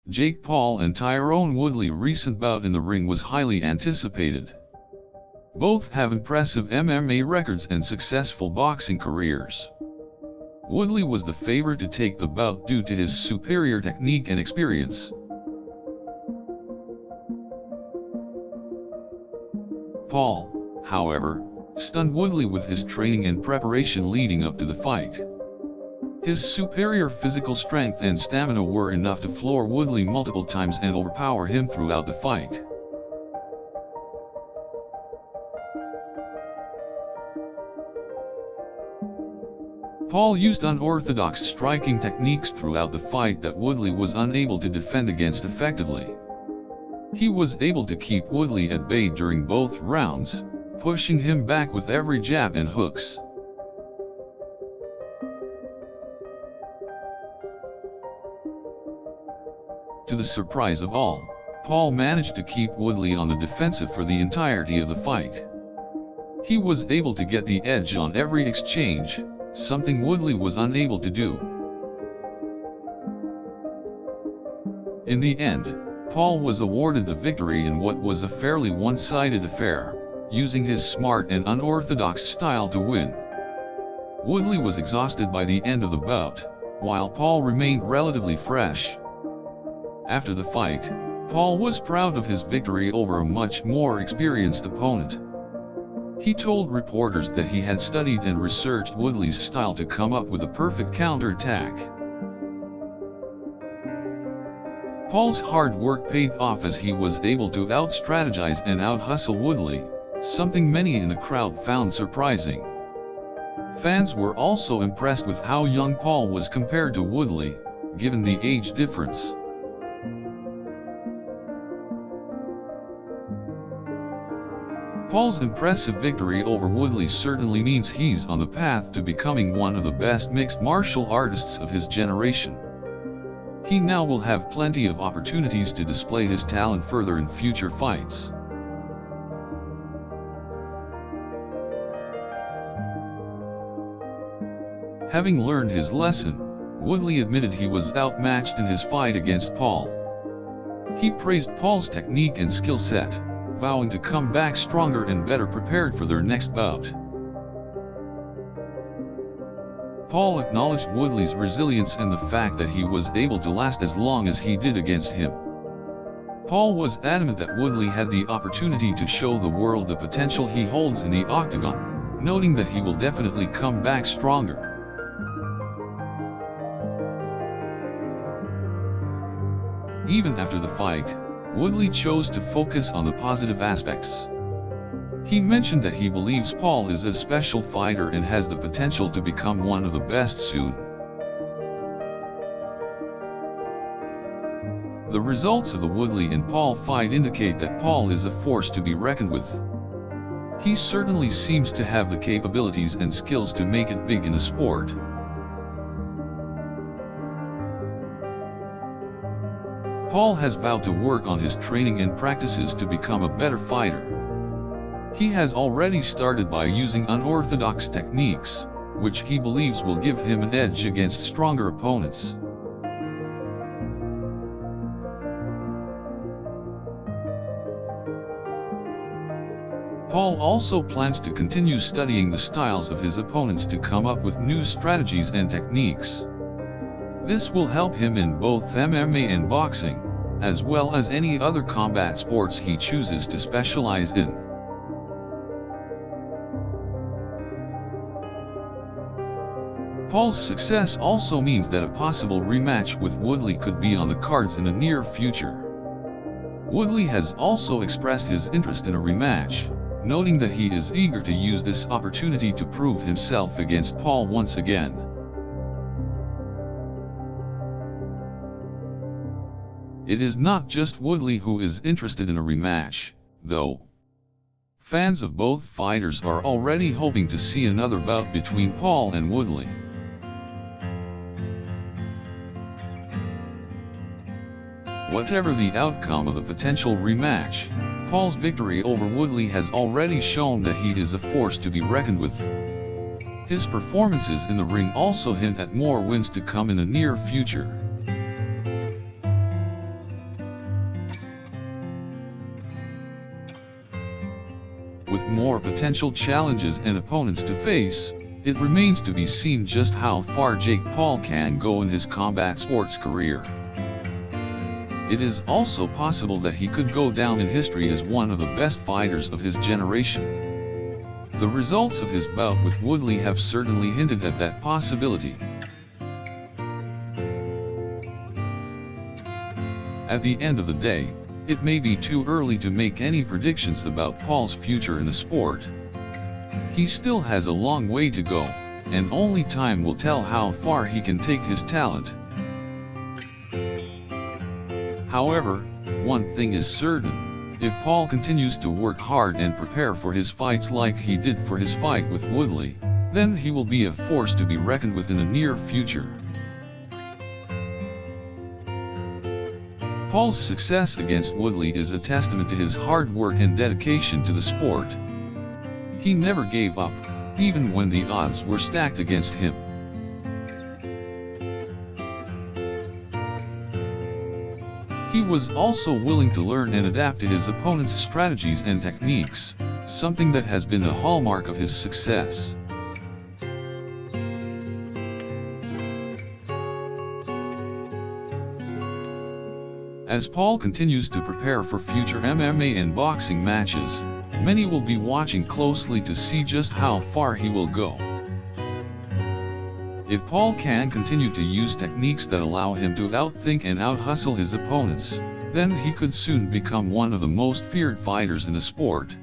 Jake Paul and Tyron Woodley recent bout in the ring was highly anticipated. Both have impressive MMA records and successful boxing careers. Woodley was the favorite to take the bout due to his superior technique and experience. Paul, however, stunned Woodley with his training and preparation leading up to the fight. His superior physical strength and stamina were enough to floor Woodley multiple times and overpower him throughout the fight. Paul used unorthodox striking techniques throughout the fight that Woodley was unable to defend against effectively. He was able to keep Woodley at bay during both rounds, pushing him back with every jab and hooks. To the surprise of all, Paul managed to keep Woodley on the defensive for the entirety of the fight. He was able to get the edge on every exchange, something Woodley was unable to do. In the end, Paul was awarded the victory in what was a fairly one-sided affair, using his smart and unorthodox style to win. Woodley was exhausted by the end of the bout, while Paul remained relatively fresh. After the fight, Paul was proud of his victory over a much more experienced opponent. He told reporters that he had studied and researched Woodley's style to come up with a perfect counterattack. Paul's hard work paid off as he was able to out-strategize and out-hustle Woodley, something many in the crowd found surprising. Fans were also impressed with how young Paul was compared to Woodley, given the age difference. Paul's impressive victory over Woodley certainly means he's on the path to becoming one of the best mixed martial artists of his generation. He now will have plenty of opportunities to display his talent further in future fights. Having learned his lesson, Woodley admitted he was outmatched in his fight against Paul. He praised Paul's technique and skill set, vowing to come back stronger and better prepared for their next bout. Paul acknowledged Woodley's resilience and the fact that he was able to last as long as he did against him. Paul was adamant that Woodley had the opportunity to show the world the potential he holds in the octagon, noting that he will definitely come back stronger. Even after the fight, Woodley chose to focus on the positive aspects. He mentioned that he believes Paul is a special fighter and has the potential to become one of the best soon. The results of the Woodley and Paul fight indicate that Paul is a force to be reckoned with. He certainly seems to have the capabilities and skills to make it big in the sport. Paul has vowed to work on his training and practices to become a better fighter. He has already started by using unorthodox techniques, which he believes will give him an edge against stronger opponents. Paul also plans to continue studying the styles of his opponents to come up with new strategies and techniques. This will help him in both MMA and boxing, as well as any other combat sports he chooses to specialize in. Paul's success also means that a possible rematch with Woodley could be on the cards in the near future. Woodley has also expressed his interest in a rematch, noting that he is eager to use this opportunity to prove himself against Paul once again. It is not just Woodley who is interested in a rematch, though. Fans of both fighters are already hoping to see another bout between Paul and Woodley. Whatever the outcome of the potential rematch, Paul's victory over Woodley has already shown that he is a force to be reckoned with. His performances in the ring also hint at more wins to come in the near future. with more potential challenges and opponents to face, it remains to be seen just how far Jake Paul can go in his combat sports career. It is also possible that he could go down in history as one of the best fighters of his generation. The results of his bout with Woodley have certainly hinted at that possibility. At the end of the day, it may be too early to make any predictions about Paul's future in the sport. He still has a long way to go, and only time will tell how far he can take his talent. However, one thing is certain: if Paul continues to work hard and prepare for his fights like he did for his fight with Woodley, then he will be a force to be reckoned with in the near future. Paul's success against Woodley is a testament to his hard work and dedication to the sport. He never gave up, even when the odds were stacked against him. He was also willing to learn and adapt to his opponent's strategies and techniques, something that has been a hallmark of his success. As Paul continues to prepare for future MMA and boxing matches, many will be watching closely to see just how far he will go. If Paul can continue to use techniques that allow him to outthink and out-hustle his opponents, then he could soon become one of the most feared fighters in the sport.